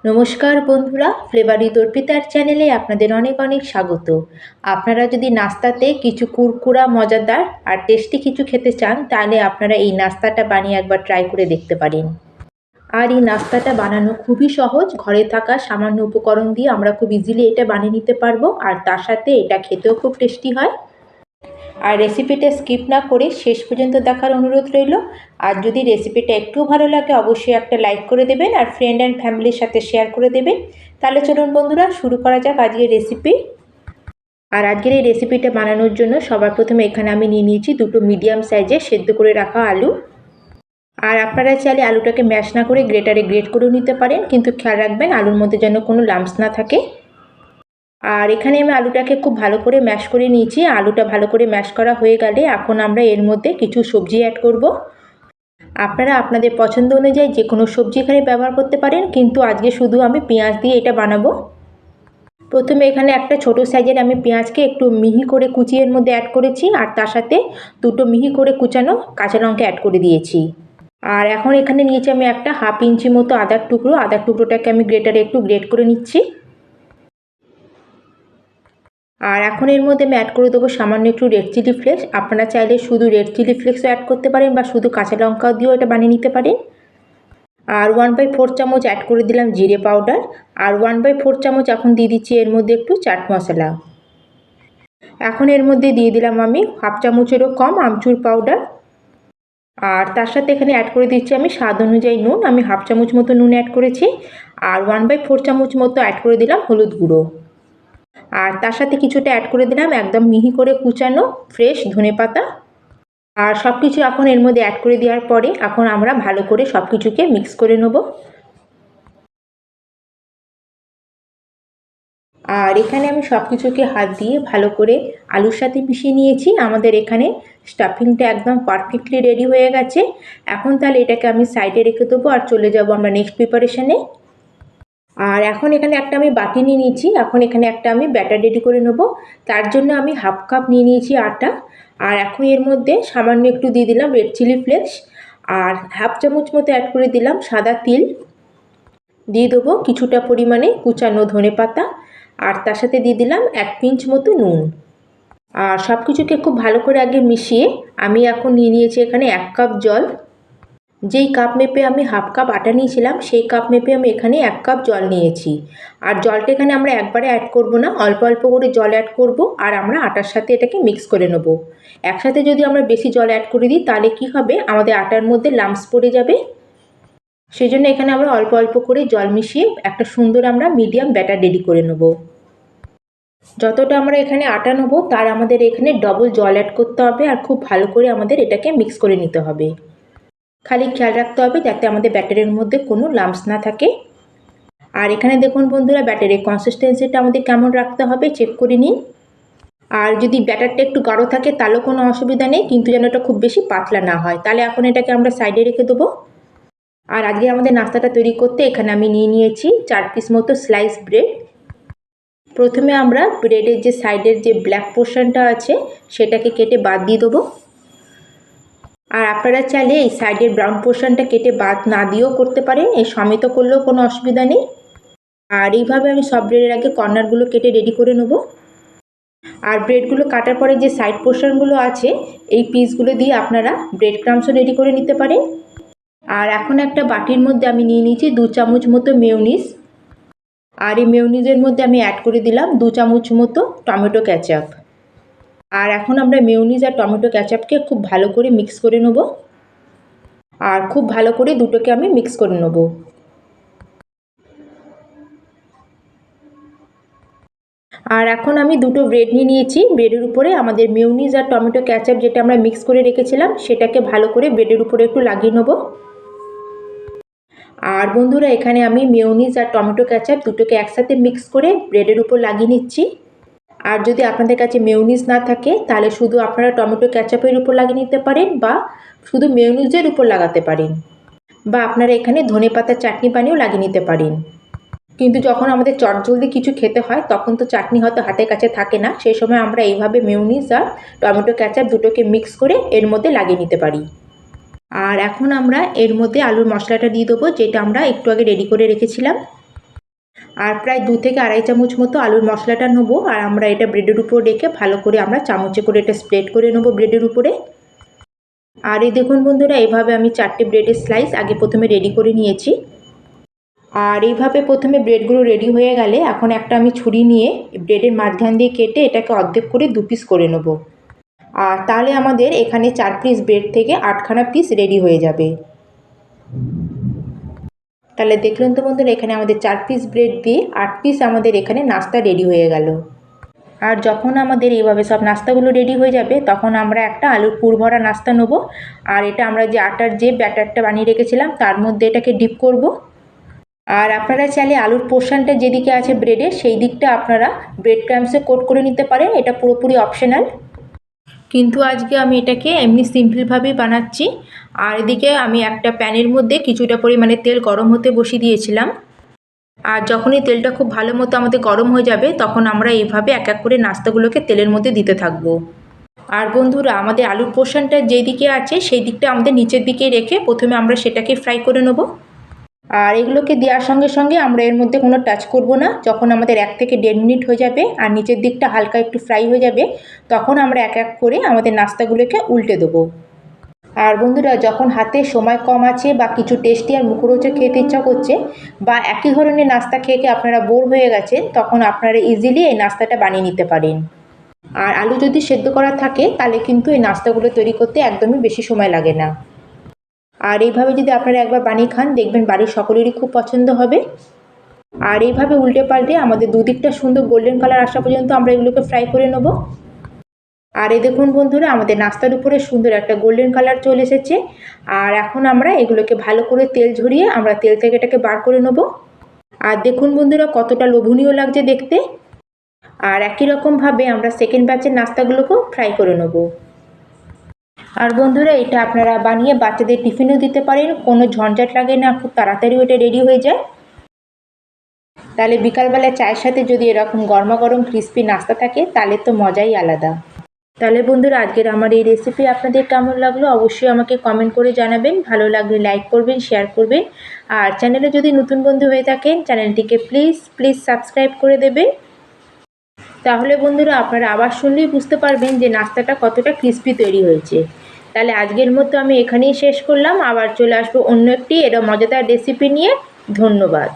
নমস্কার বন্ধুরা, flavour with অর্পিতার চ্যানেলে আপনাদের অনেক অনেক স্বাগত। আপনারা যদি নাস্তাতে কিছু কুরকুরা মজাদার আর টেস্টি কিছু খেতে চান, তাহলে আপনারা এই নাস্তাটা বানিয়ে একবার ট্রাই করে দেখতে পারেন। আর এই নাস্তাটা বানানো খুবই সহজ, ঘরে থাকা সামান্য উপকরণ দিয়ে আমরা খুব ইজিলি এটা বানিয়ে নিতে পারবো। আর তার সাথে এটা খেতেও খুব টেস্টি হয়। আর রেসিপিটা স্কিপ না করে শেষ পর্যন্ত দেখার অনুরোধ রইল। আর যদি রেসিপিটা একটু ভালো লাগে অবশ্যই একটা লাইক করে দেবেন আর ফ্রেন্ড অ্যান্ড ফ্যামিলির সাথে শেয়ার করে দেবেন। তাহলে চলুন বন্ধুরা, শুরু করা যাক আজকের রেসিপি। আর আজকের এই রেসিপিটা বানানোর জন্য সবার প্রথমে এখানে আমি নিয়ে নিয়েছি দুটো মিডিয়াম সাইজের সেদ্ধ করে রাখা আলু। আর আপনারা চাইলে আলুটাকে ম্যাশ না করে গ্রেটারে গ্রেট করেও নিতে পারেন, কিন্তু খেয়াল রাখবেন আলুর মধ্যে যেন কোনো লাম্পস না থাকে। আর এখানে আমি আলুটাকে খুব ভালো করে ম্যাশ করে নিয়েছি। আলুটা ভালো করে ম্যাশ করা হয়ে গেলে এখন আমরা এর মধ্যে কিছু সবজি অ্যাড করব। আপনারা আপনাদের পছন্দ অনুযায়ী যে কোনো সবজি এখানে ব্যবহার করতে পারেন, কিন্তু আজকে শুধু আমি পেঁয়াজ দিয়ে এটা বানাবো। প্রথমে এখানে একটা ছোট সাইজের আমি পেঁয়াজকে একটু মিহি করে কুচিয়ে এর মধ্যে অ্যাড করেছি, আর তার সাথে দুটো মিহি করে কুচানো কাঁচা লঙ্কা অ্যাড করে দিয়েছি। আর এখন এখানে নিয়েছি আমি একটা হাফ ইঞ্চি মতো আদার টুকরো। আদার টুকরোটাকে আমি গ্রেটারে একটু গ্রেট করে নিচ্ছি। আর এখন এর মধ্যে আমি অ্যাড করে দেবো সামান্য একটু রেড চিলি ফ্লেক্স। আপনারা চাইলে শুধু রেড চিলি ফ্লেক্সও অ্যাড করতে পারেন বা শুধু কাঁচা লঙ্কা দিয়েও এটা বানিয়ে নিতে পারেন। আর 1/4 চামচ অ্যাড করে দিলাম জিরে পাউডার। আর 1/4 চামচ এখন দিয়ে দিচ্ছি এর মধ্যে একটু চাট মশলা। এখন এর মধ্যে দিয়ে দিলাম আমি হাফ চামচেরও কম আমচুর পাউডার। আর তার সাথে এখানে অ্যাড করে দিচ্ছি আমি স্বাদ অনুযায়ী নুন। আমি হাফ চামচ মতো নুন অ্যাড করেছি। আর 1/4 চামচ মতো অ্যাড করে দিলাম হলুদ গুঁড়ো। আর তার সাথে কিছুটা অ্যাড করে দিলাম একদম মিহি করে কুচানো ফ্রেশ ধনেপাতা। আর সব কিছু এখন এর মধ্যে অ্যাড করে দেওয়ার পরে এখন আমরা ভালো করে সব কিছুকে মিক্স করে নেব। আর এখানে আমি সব কিছুকে হাত দিয়ে ভালো করে আলুর সাথে মিশিয়ে নিয়েছি। আমাদের এখানে স্টাফিংটা একদম পারফেক্টলি রেডি হয়ে গেছে। এখন তাহলে এটাকে আমি সাইডে রেখে দেবো আর চলে যাব আমরা নেক্সট প্রিপারেশনে। আর এখন এখানে একটা আমি বাটি নিয়ে নিয়েছি। এখন এখানে একটা আমি ব্যাটার রেডি করে নেব। তার জন্য আমি হাফ কাপ নিয়ে নিয়েছি আটা। আর এখন এর মধ্যে সামান্য একটু দিয়ে দিলাম রেড চিলি ফ্লেক্স। আর হাফ চামচ মতো অ্যাড করে দিলাম সাদা তিল। দিয়ে দেবো কিছুটা পরিমাণে কুচানো ধনেপাতা। আর তার সাথে দিয়ে দিলাম 1 পিঞ্চ মতো নুন। আর সব কিছুকে খুব ভালো করে আগে মিশিয়ে আমি এখন নিয়ে নিয়েছি এখানে 1 কাপ জল। যেই কাপ মেপে আমি হাফ কাপ আটা নিয়েছিলাম সেই কাপ মেপে আমি এখানে 1 কাপ জল নিয়েছি। আর জলটা এখানে আমরা একবারে অ্যাড করব না, অল্প অল্প করে জল অ্যাড করব। আর আমরা আটার সাথে এটাকে মিক্স করে নেব। একসাথে যদি আমরা বেশি জল অ্যাড করে দিই তাহলে কি হবে, আমাদের আটার মধ্যে লাম্পস পড়ে যাবে। সেই জন্য এখানে আমরা অল্প অল্প করে জল মিশিয়ে একটা সুন্দর আমরা মিডিয়াম ব্যাটার রেডি করে নেব। যতটা আমরা এখানে আটা নেবো তার আমাদের এখানে ডবল জল অ্যাড করতে হবে। আর খুব ভালো করে আমাদের এটাকে মিক্স করে নিতে হবে। খালি খেয়াল রাখতে হবে যাতে আমাদের ব্যাটারের মধ্যে কোনো লাম্পস না থাকে। আর এখানে দেখুন বন্ধুরা, ব্যাটারের কনসিস্টেন্সিটা আমাদের কেমন রাখতে হবে চেক করে নিন। আর যদি ব্যাটারটা একটু গাঢ় থাকে তাহলেও কোনো অসুবিধা নেই, কিন্তু যেন এটা খুব বেশি পাতলা না হয়। তাহলে এখন এটাকে আমরা সাইডে রেখে দেবো। আর আজকে আমাদের নাস্তাটা তৈরি করতে এখানে আমি নিয়ে নিয়েছি 4 পিস মতো স্লাইস ব্রেড। প্রথমে আমরা ব্রেডের যে সাইডের যে ব্ল্যাক পোর্শনটা আছে সেটাকে কেটে বাদ দিয়ে দেবো। আর আপনারা চাইলে এই সাইডের ব্রাউন পোর্শনটা কেটে বাদ না দিয়েও করতে পারেন, এই সমেত করলেও কোনো অসুবিধা নেই। আর এইভাবে আমি সব ব্রেডের আগে কর্নারগুলো কেটে রেডি করে নেব। আর ব্রেডগুলো কাটার পরে যে সাইড পোর্শনগুলো আছে এই পিসগুলো দিয়ে আপনারা ব্রেড ক্রাম্বসও রেডি করে নিতে পারেন। আর এখন একটা বাটির মধ্যে আমি নিয়ে নিয়েছি 2 চামচ মতো মেয়োনিজ। আর এই মেয়োনিজের মধ্যে আমি অ্যাড করে দিলাম 2 চামচ মতো টমেটো কেচাপ। আর এখন আমরা মেয়োনিজ আর টমেটো কেচাপকে খুব ভালো করে মিক্স করে নেব। আর খুব ভালো করে দুটোকে আমি মিক্স করে নেব। আর এখন আমি দুটো ব্রেড নিয়ে নিয়েছি। ব্রেডের উপরে আমাদের মেয়োনিজ আর টমেটো কেচাপ যেটা আমরা মিক্স করে রেখেছিলাম সেটাকে ভালো করে ব্রেডের উপরে একটু লাগিয়ে নেব। আর বন্ধুরা, এখানে আমি মেয়োনিজ আর টমেটো কেচাপ দুটোকে একসাথে মিক্স করে ব্রেডের উপর লাগিয়ে নিচ্ছি। আর যদি আপনাদের কাছে মেয়োনিজ না থাকে তাহলে শুধু আপনারা টমেটো কেচাপের উপর লাগিয়ে নিতে পারেন বা শুধু মেয়োনিজের উপর লাগাতে পারেন, বা আপনারা এখানে ধনেপাতার চাটনি বানিয়েও লাগিয়ে নিতে পারেন। কিন্তু যখন আমাদের চটজলদি কিছু খেতে হয় তখন তো চাটনি হয়তো হাতের কাছে থাকে না, সেই সময় আমরা এইভাবে মেয়োনিজ আর টমেটো কেচাপ দুটোকে মিক্স করে এর মধ্যে লাগিয়ে নিতে পারি। আর এখন আমরা এর মধ্যে আলুর মশলাটা দিয়ে দেবো, যেটা আমরা একটু আগে রেডি করে রেখেছিলাম। আর প্রায় 2 থেকে আড়াই চামচ মতো আলুর মশলাটা নেবো, আর আমরা এটা ব্রেডের উপর রেখে ভালো করে আমরা চামচে করে এটা স্প্রেড করে নেবো ব্রেডের উপরে। আর এই দেখুন বন্ধুরা, এইভাবে আমি 4টে ব্রেডের স্লাইস আগে প্রথমে রেডি করে নিয়েছি। আর এইভাবে প্রথমে ব্রেডগুলো রেডি হয়ে গেলে এখন একটা আমি ছুরি নিয়ে ব্রেডের মাঝখান দিয়ে কেটে এটাকে অর্ধেক করে 2 পিস করে নেব। আর তাহলে আমাদের এখানে 4 পিস ব্রেড থেকে 8খানা পিস রেডি হয়ে যাবে। তাহলে দেখলেন তো বন্ধুরা, এখানে আমাদের 4 পিস ব্রেড দিয়ে 8 পিস আমাদের এখানে নাস্তা রেডি হয়ে গেল। আর যখন আমাদের এইভাবে সব নাস্তাগুলো রেডি হয়ে যাবে তখন আমরা একটা আলুর পুর ভরা নাস্তা নেবো। আর এটা আমরা যে আটার যে ব্যাটারটা বানিয়ে রেখেছিলাম তার মধ্যে এটাকে ডিপ করব। আর আপনারা চাইলে আলুর পোর্শনটা যেদিকে আছে ব্রেডের সেই দিকটা আপনারা ব্রেড ক্রাম্বসে কোট করে নিতে পারেন, এটা পুরোপুরি অপশনাল। কিন্তু আজকে আমি এটাকে এমনি সিম্পলভাবেই বানাচ্ছি। আর এদিকে আমি একটা প্যানের মধ্যে কিছুটা পরিমাণে তেল গরম হতে বসিয়ে দিয়েছিলাম। আর যখনই তেলটা খুব ভালো মতো আমাদের গরম হয়ে যাবে তখন আমরা এইভাবে এক এক করে নাস্তাগুলোকে তেলের মধ্যে দিতে থাকবো। আর বন্ধুরা, আমাদের আলুর পোর্শনটা যেই দিকে আছে সেই দিকটা আমাদের নিচের দিকে রেখে প্রথমে আমরা সেটাকে ফ্রাই করে নেব। আর এগুলোকে দেওয়ার সঙ্গে সঙ্গে আমরা এর মধ্যে কোনো টাচ করব না। যখন আমাদের 1 থেকে 1.5 মিনিট হয়ে যাবে আর নিচের দিকটা হালকা একটু ফ্রাই হয়ে যাবে তখন আমরা এক এক করে আমাদের নাস্তাগুলোকে উল্টে দেবো। আর বন্ধুরা, যখন হাতে সময় কম আছে বা কিছু টেস্টি আর মুখরোচক খেতে ইচ্ছা করছে বা একই ধরনের নাস্তা খেয়ে আপনারা বোর হয়ে গেছেন তখন আপনারা ইজিলি এই নাস্তাটা বানিয়ে নিতে পারেন। আর আলু যদি সেদ্ধ করা থাকে তাহলে কিন্তু এই নাস্তাগুলো তৈরি করতে একদমই বেশি সময় লাগে না। আর এইভাবে যদি আপনারা একবার বানিয়ে খান দেখবেন বাড়ির সকলেরই খুব পছন্দ হবে। আর এইভাবে উল্টে পাল্টে আমাদের দুদিকটা সুন্দর গোল্ডেন কালার আসা পর্যন্ত আমরা এগুলোকে ফ্রাই করে নেব। আর এই দেখুন বন্ধুরা, আমাদের নাস্তার উপরে সুন্দর একটা গোল্ডেন কালার চলে এসেছে। আর এখন আমরা এগুলোকে ভালো করে তেল ঝরিয়ে আমরা তেল থেকে এটাকে বার করে নেব। আর দেখুন বন্ধুরা, কতটা লোভনীয় লাগছে দেখতে। আর একই রকমভাবে আমরা সেকেন্ড ব্যাচের নাস্তাগুলোকেও ফ্রাই করে নেব। আর বন্ধুরা, এটা আপনারা বানিয়ে বাচ্চাদের টিফিনেও দিতে পারেন, কোনো ঝঞ্ঝাট লাগে না, খুব তাড়াতাড়ি ওটা রেডি হয়ে যায়। তাহলে বিকালবেলা চায়ের সাথে যদি এরকম গরমাগরম ক্রিস্পি নাস্তা থাকে তাহলে তো মজাই আলাদা। তাহলে বন্ধুরা, আজকের আমার এই রেসিপি আপনাদের কেমন লাগলো অবশ্যই আমাকে কমেন্ট করে জানাবেন। ভালো লাগলে লাইক করবেন, শেয়ার করবেন। আর চ্যানেলে যদি নতুন বন্ধু হয়ে থাকেন চ্যানেলটিকে প্লিজ সাবস্ক্রাইব করে দেবেন। তাহলে বন্ধুরা, আপনারা আবার শুনলেই বুঝতে পারবেন যে নাস্তাটা কতটা ক্রিস্পি তৈরি হয়েছে। তাহলে আজকের মতো আমি এখানেই শেষ করলাম, আবার চলে আসবো অন্য একটি এরকম মজাদার রেসিপি নিয়ে। ধন্যবাদ।